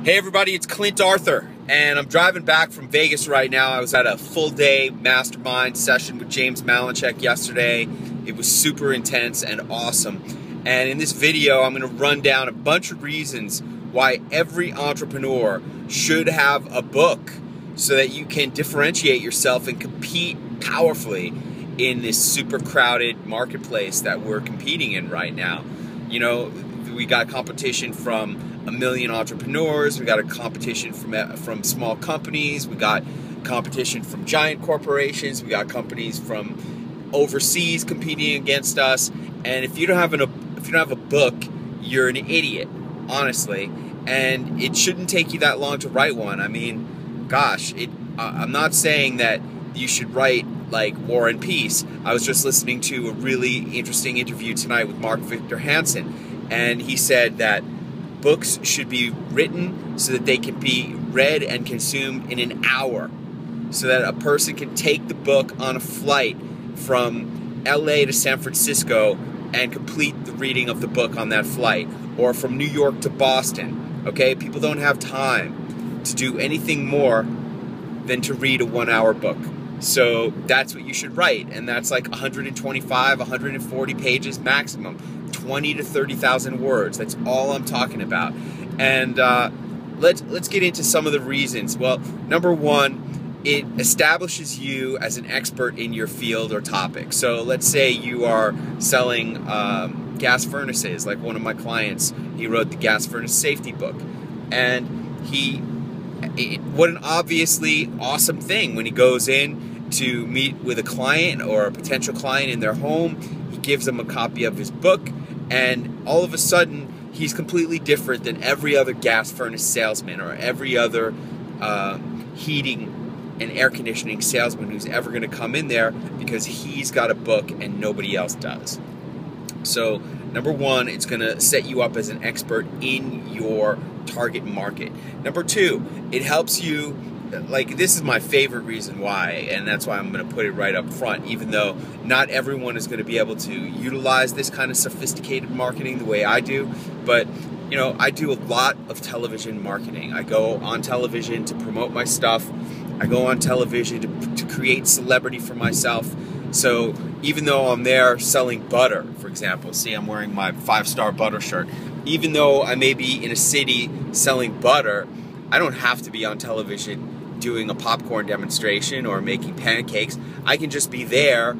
Hey everybody, it's Clint Arthur, and I'm driving back from Vegas right now. I was at a full-day mastermind session with James Malinchak yesterday. It was super intense and awesome. And in this video, I'm going to run down a bunch of reasons why every entrepreneur should have a book so that you can differentiate yourself and compete powerfully in this super crowded marketplace that we're competing in right now. You know, we got competition from a million entrepreneurs, we got a competition from small companies, we got competition from giant corporations, we got companies from overseas competing against us. And if you don't have a book, you're an idiot, honestly. And it shouldn't take you that long to write one. I mean, gosh, I'm not saying that you should write like War and Peace. I was just listening to a really interesting interview tonight with Mark Victor Hansen, and he said that books should be written so that they can be read and consumed in an hour, so that a person can take the book on a flight from LA to San Francisco and complete the reading of the book on that flight, or from New York to Boston. Okay, people don't have time to do anything more than to read a 1-hour book. So that's what you should write, and that's like 125, 140 pages maximum, 20 to 30,000 words. That's all I'm talking about. And let's get into some of the reasons. Well, number one, it establishes you as an expert in your field or topic. So let's say you are selling gas furnaces, like one of my clients. He wrote the gas furnace safety book, and what an obviously awesome thing when he goes in to meet with a client or a potential client in their home. He gives them a copy of his book, and all of a sudden he's completely different than every other gas furnace salesman or every other heating and air conditioning salesman who's ever going to come in there, because he's got a book and nobody else does. So number one, it's going to set you up as an expert in your target market. Number two, it helps you, like, this is my favorite reason why, and that's why I'm going to put it right up front, even though not everyone is going to be able to utilize this kind of sophisticated marketing the way I do. But, you know, I do a lot of television marketing. I go on television to promote my stuff. I go on television to create celebrity for myself. So even though I'm there selling butter, for example, see, I'm wearing my 5-star butter shirt. Even though I may be in a city selling butter, I don't have to be on television doing a popcorn demonstration or making pancakes. I can just be there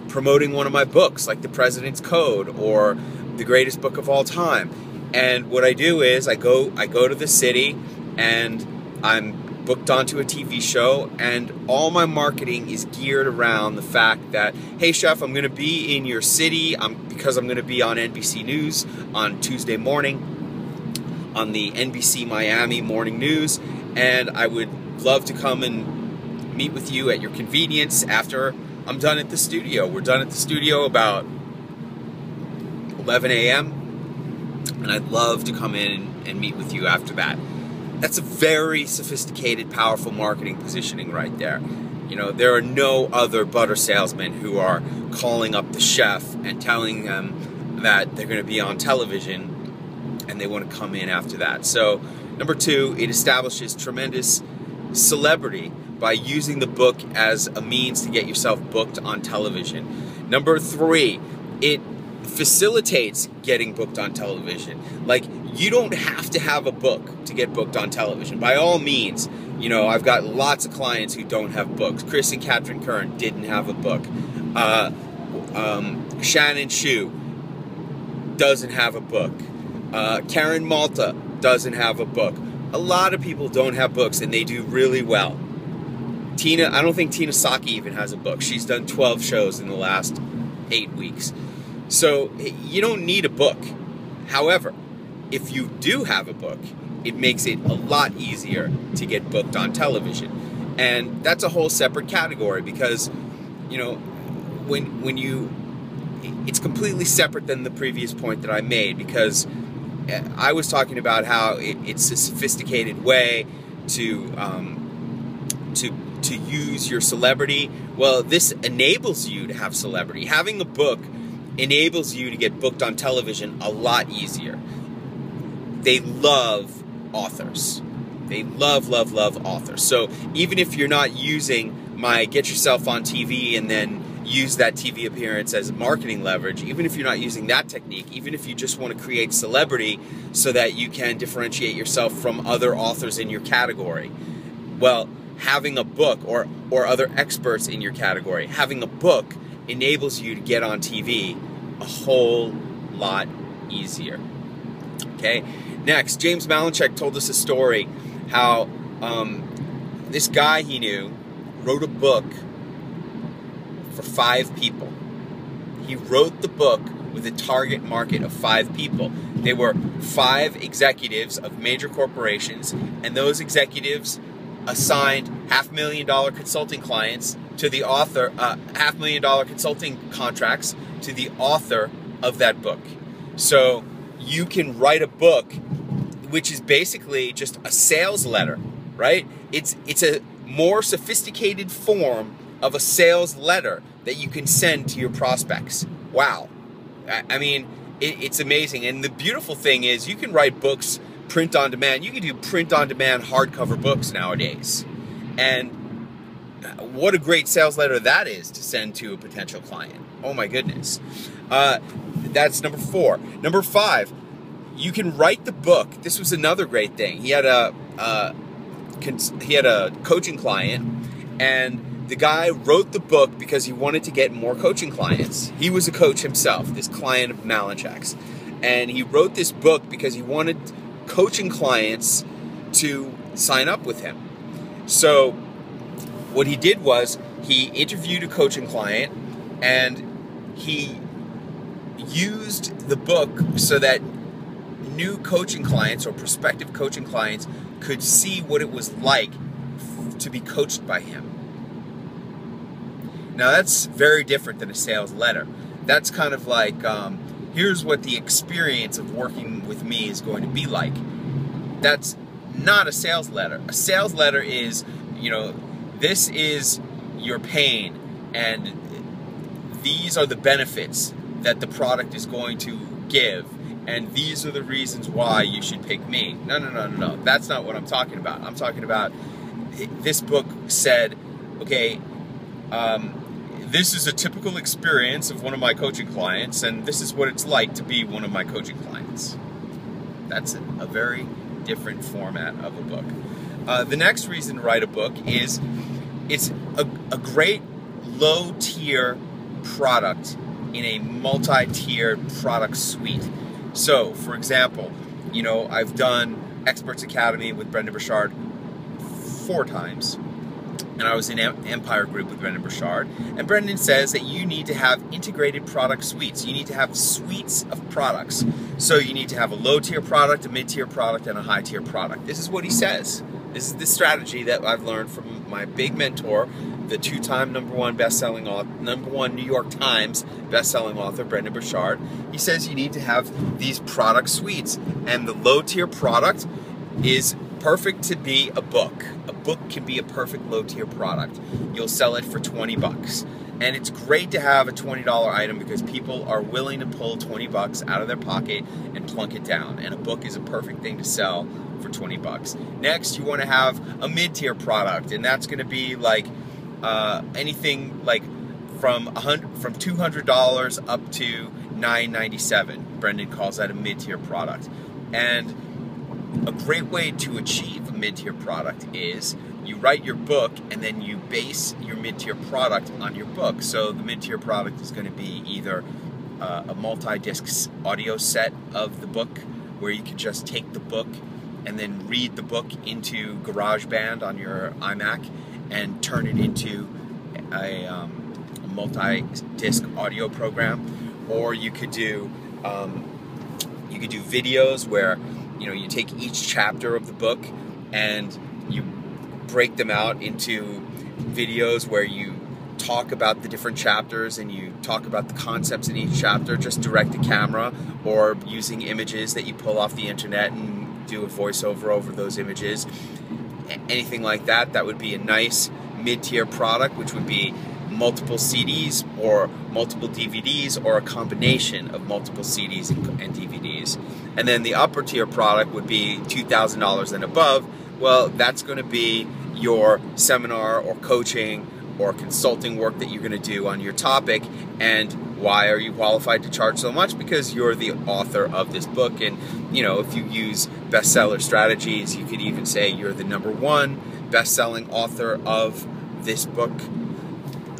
promoting one of my books, like The President's Code or The Greatest Book of All Time. And what I do is I go to the city, and I'm booked onto a TV show, and all my marketing is geared around the fact that, hey chef, I'm going to be in your city because I'm going to be on NBC News on Tuesday morning, on the NBC Miami Morning News, and I would love to come and meet with you at your convenience after I'm done at the studio. We're done at the studio about 11 a.m. and I'd love to come in and meet with you after that. That's a very sophisticated, powerful marketing positioning right there. You know, there are no other butter salesmen who are calling up the chef and telling them that they're going to be on television and they want to come in after that. So, number two, it establishes tremendous celebrity by using the book as a means to get yourself booked on television. Number three, it facilitates getting booked on television. Like, you don't have to have a book to get booked on television. By all means, you know, I've got lots of clients who don't have books. Chris and Katrin Kern didn't have a book. Shannon Shu doesn't have a book. Karen Malta doesn't have a book. A lot of people don't have books, and they do really well. I don't think Tina Saki even has a book. She's done 12 shows in the last 8 weeks. So you don't need a book. However, if you do have a book, it makes it a lot easier to get booked on television. And that's a whole separate category, because, you know, it's completely separate than the previous point that I made, because I was talking about how it's a sophisticated way to use your celebrity. Well, this enables you to have celebrity. Having a book enables you to get booked on television a lot easier. They love authors. They love, love, love authors. So even if you're not using my get yourself on TV and then use that TV appearance as marketing leverage, even if you're not using that technique, even if you just want to create celebrity so that you can differentiate yourself from other authors in your category, well, having a book or other experts in your category, having a book enables you to get on TV a whole lot easier. Okay? Next, James Malinchak told us a story how this guy he knew wrote a book for 5 people. He wrote the book with a target market of 5 people. They were 5 executives of major corporations, and those executives assigned $500,000 consulting clients to the author, $500,000 consulting contracts to the author of that book. So you can write a book which is basically just a sales letter, right? It's a more sophisticated form of a sales letter that you can send to your prospects. Wow. I mean, it's amazing. And the beautiful thing is you can write books print on demand. You can do print on demand hardcover books nowadays. And what a great sales letter that is to send to a potential client. Oh my goodness. That's number 4. Number 5, you can write the book. This was another great thing. He had a coaching client, and the guy wrote the book because he wanted to get more coaching clients. He was a coach himself, this client of Malinchak's. And he wrote this book because he wanted coaching clients to sign up with him. So what he did was he interviewed a coaching client, and he used the book so that new coaching clients or prospective coaching clients could see what it was like to be coached by him. Now that's very different than a sales letter. That's kind of like, here's what the experience of working with me is going to be like. That's not a sales letter. A sales letter is, this is your pain, and these are the benefits that the product is going to give, and these are the reasons why you should pick me. No. That's not what I'm talking about. I'm talking about, this book said, okay, this is a typical experience of one of my coaching clients, and this is what it's like to be one of my coaching clients. That's a very different format of a book. The next reason to write a book is it's a great low-tier product in a multi-tiered product suite. So, for example, I've done Experts Academy with Brendon Burchard 4 times, and I was in Empire Group with Brendon Burchard, and Brendon says that you need to have integrated product suites. You need to have suites of products. So you need to have a low-tier product, a mid-tier product, and a high-tier product. This is what he says. This is the strategy that I've learned from my big mentor, the 2-time number one New York Times best-selling author, Brendon Burchard. He says you need to have these product suites, and the low-tier product is perfect to be a book. A book can be a perfect low-tier product. You'll sell it for 20 bucks. And it's great to have a $20 item because people are willing to pull 20 bucks out of their pocket and plunk it down. And a book is a perfect thing to sell for 20 bucks. Next, you want to have a mid-tier product, and that's going to be like anything like from $200 up to $9.97. Brendon calls that a mid-tier product. And a great way to achieve a mid-tier product is you write your book and then you base your mid-tier product on your book. So the mid-tier product is going to be either a multi-disc audio set of the book where you can just take the book and then read the book into GarageBand on your iMac and turn it into a multi-disc audio program. Or you could do videos where you take each chapter of the book and you break them out into videos where you talk about the different chapters and you talk about the concepts in each chapter, just direct to camera or using images that you pull off the internet and do a voiceover over those images. Anything like that, that would be a nice mid-tier product, which would be multiple CDs or multiple DVDs or a combination of multiple CDs and DVDs. And then the upper tier product would be $2,000 and above. Well, that's going to be your seminar or coaching or consulting work that you're going to do on your topic. And why are you qualified to charge so much? Because you're the author of this book. And, you know, if you use bestseller strategies, you could even say you're the #1 best-selling author of this book.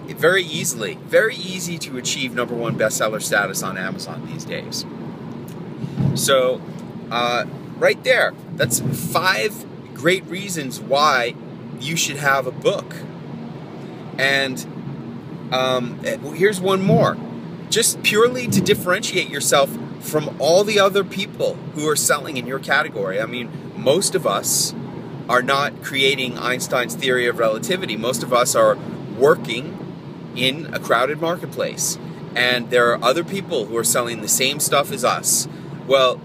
Very easy to achieve #1 bestseller status on Amazon these days. So, right there, that's 5 great reasons why you should have a book. And here's one more. Just purely to differentiate yourself from all the other people who are selling in your category. I mean, most of us are not creating Einstein's theory of relativity. Most of us are working in a crowded marketplace. And there are other people who are selling the same stuff as us. Well,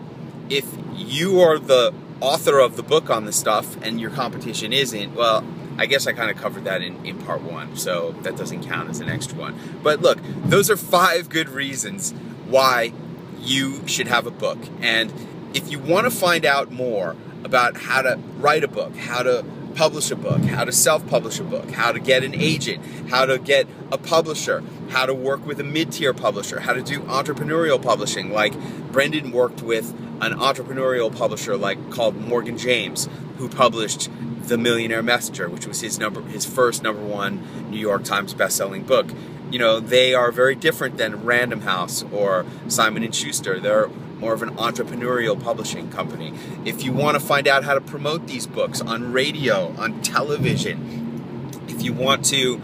if you are the author of the book on the stuff and your competition isn't, well, I guess I kind of covered that in part 1, so that doesn't count as an extra one. But look, those are 5 good reasons why you should have a book. And if you want to find out more about how to write a book, how to publish a book, how to self-publish a book, how to get an agent, how to get a publisher, how to work with a mid-tier publisher, how to do entrepreneurial publishing, like Brendan worked with an entrepreneurial publisher called Morgan James, who published The Millionaire Messenger, which was his first #1 New York Times best-selling book. You know, they are very different than Random House or Simon & Schuster. They're more of an entrepreneurial publishing company. If you want to find out how to promote these books on radio, on television, if you want to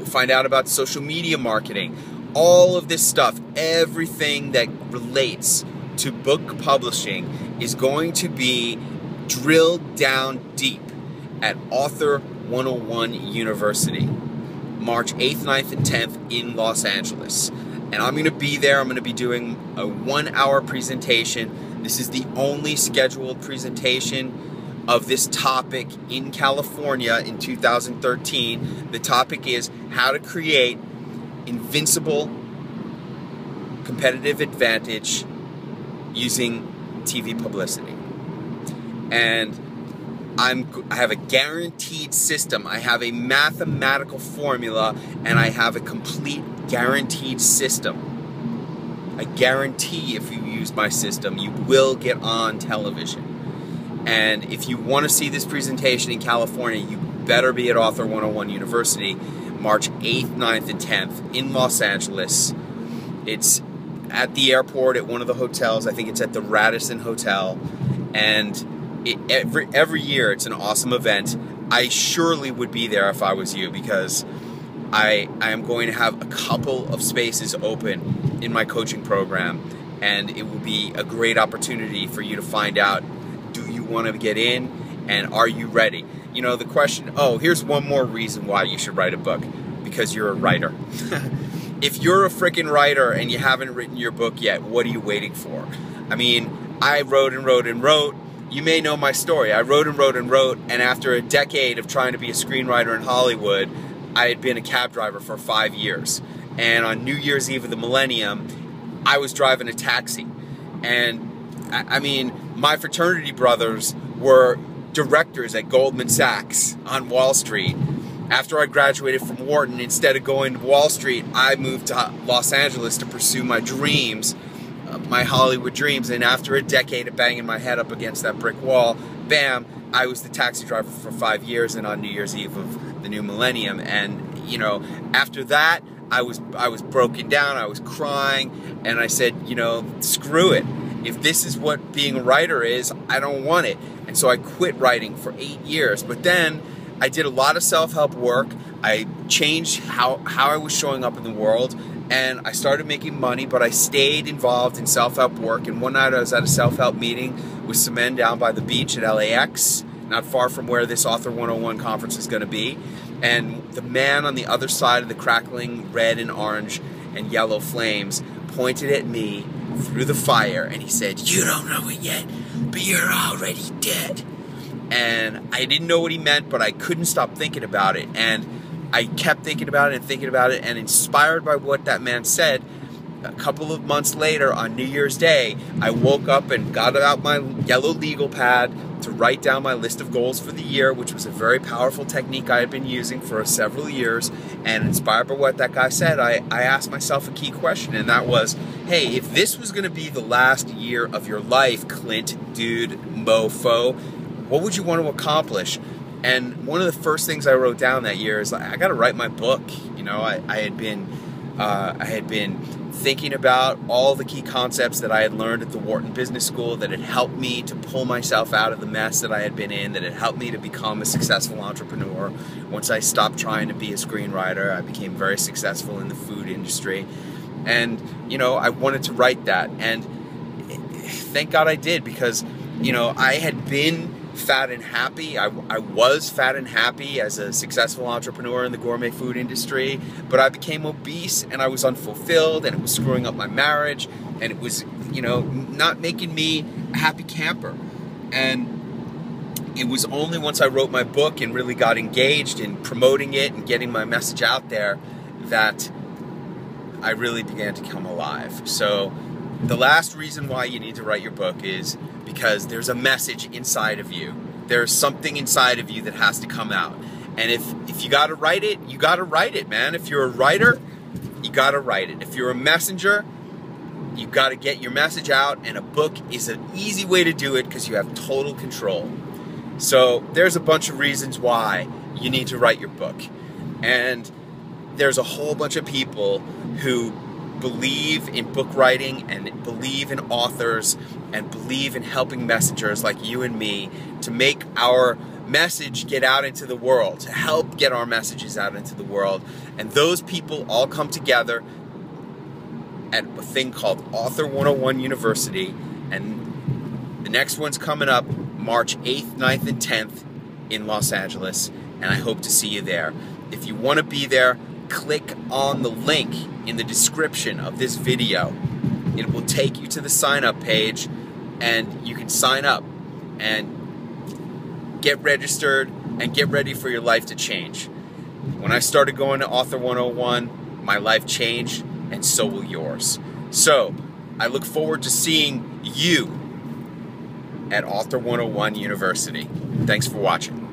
find out about social media marketing, all of this stuff, everything that relates to book publishing is going to be drilled down deep at Author 101 University, March 8th, 9th, and 10th in Los Angeles. And I'm going to be there. I'm going to be doing a 1-hour presentation. This is the only scheduled presentation of this topic in California in 2013. The topic is how to create invincible competitive advantage using TV publicity. And I have a guaranteed system. I have a mathematical formula, and I have a complete guaranteed system. I guarantee if you use my system, you will get on television. And if you want to see this presentation in California, you better be at Author 101 University, March 8th, 9th, and 10th in Los Angeles. It's at the airport at one of the hotels. I think it's at the Radisson Hotel. And every year it's an awesome event. I surely would be there if I was you, because I am going to have a couple of spaces open in my coaching program, and it will be a great opportunity for you to find out, do you want to get in, and are you ready? You know, the question, oh, here's one more reason why you should write a book: because you're a writer. If you're a freaking writer and you haven't written your book yet, what are you waiting for? I mean, I wrote and wrote and wrote. You may know my story. I wrote and wrote and wrote, and after a decade of trying to be a screenwriter in Hollywood, I had been a cab driver for 5 years. And on New Year's Eve of the millennium, I was driving a taxi. And, I mean, my fraternity brothers were directors at Goldman Sachs on Wall Street. After I graduated from Wharton, instead of going to Wall Street, I moved to Los Angeles to pursue my dreams, my Hollywood dreams. And after a decade of banging my head up against that brick wall, bam, I was the taxi driver for 5 years, and on New Year's Eve of the new millennium. And, you know, after that, I was broken down, I was crying, and I said, you know, screw it. If this is what being a writer is, I don't want it. And so I quit writing for 8 years. But then I did a lot of self-help work. I changed how I was showing up in the world, and I started making money, but I stayed involved in self-help work. And one night I was at a self-help meeting with some men down by the beach at LAX, not far from where this Author 101 conference is going to be. And the man on the other side of the crackling red and orange and yellow flames pointed at me through the fire, and he said, "You don't know it yet, but you're already dead." And I didn't know what he meant, but I couldn't stop thinking about it. And I kept thinking about it and thinking about it, and inspired by what that man said, a couple of months later on New Year's Day, I woke up and got out my yellow legal pad to write down my list of goals for the year, which was a very powerful technique I had been using for several years. And inspired by what that guy said, I asked myself a key question, and that was, hey, if this was going to be the last year of your life, Clint, dude, mofo, what would you want to accomplish? And one of the first things I wrote down that year is, I got to write my book. You know, I had been thinking about all the key concepts that I had learned at the Wharton Business School that had helped me to pull myself out of the mess that I had been in, that had helped me to become a successful entrepreneur. Once I stopped trying to be a screenwriter, I became very successful in the food industry. And, you know, I wanted to write that. And thank God I did, because, you know, I had been fat and happy. I was fat and happy as a successful entrepreneur in the gourmet food industry, but I became obese and I was unfulfilled, and it was screwing up my marriage, and it was, you know, not making me a happy camper. And it was only once I wrote my book and really got engaged in promoting it and getting my message out there that I really began to come alive. So the last reason why you need to write your book is because there's a message inside of you. There's something inside of you that has to come out. And if you got to write it, you got to write it, man. If you're a writer, you got to write it. If you're a messenger, you got to get your message out, and a book is an easy way to do it because you have total control. So there's a bunch of reasons why you need to write your book. And there's a whole bunch of people who believe in book writing and believe in authors and believe in helping messengers like you and me to make our message get out into the world, to help get our messages out into the world. And those people all come together at a thing called Author 101 University, and the next one's coming up March 8th, 9th, and 10th in Los Angeles, and I hope to see you there. If you want to be there, click on the link in the description of this video. It will take you to the sign-up page, and you can sign up and get registered and get ready for your life to change. When I started going to Author 101, my life changed, and so will yours. So, I look forward to seeing you at Author 101 University. Thanks for watching.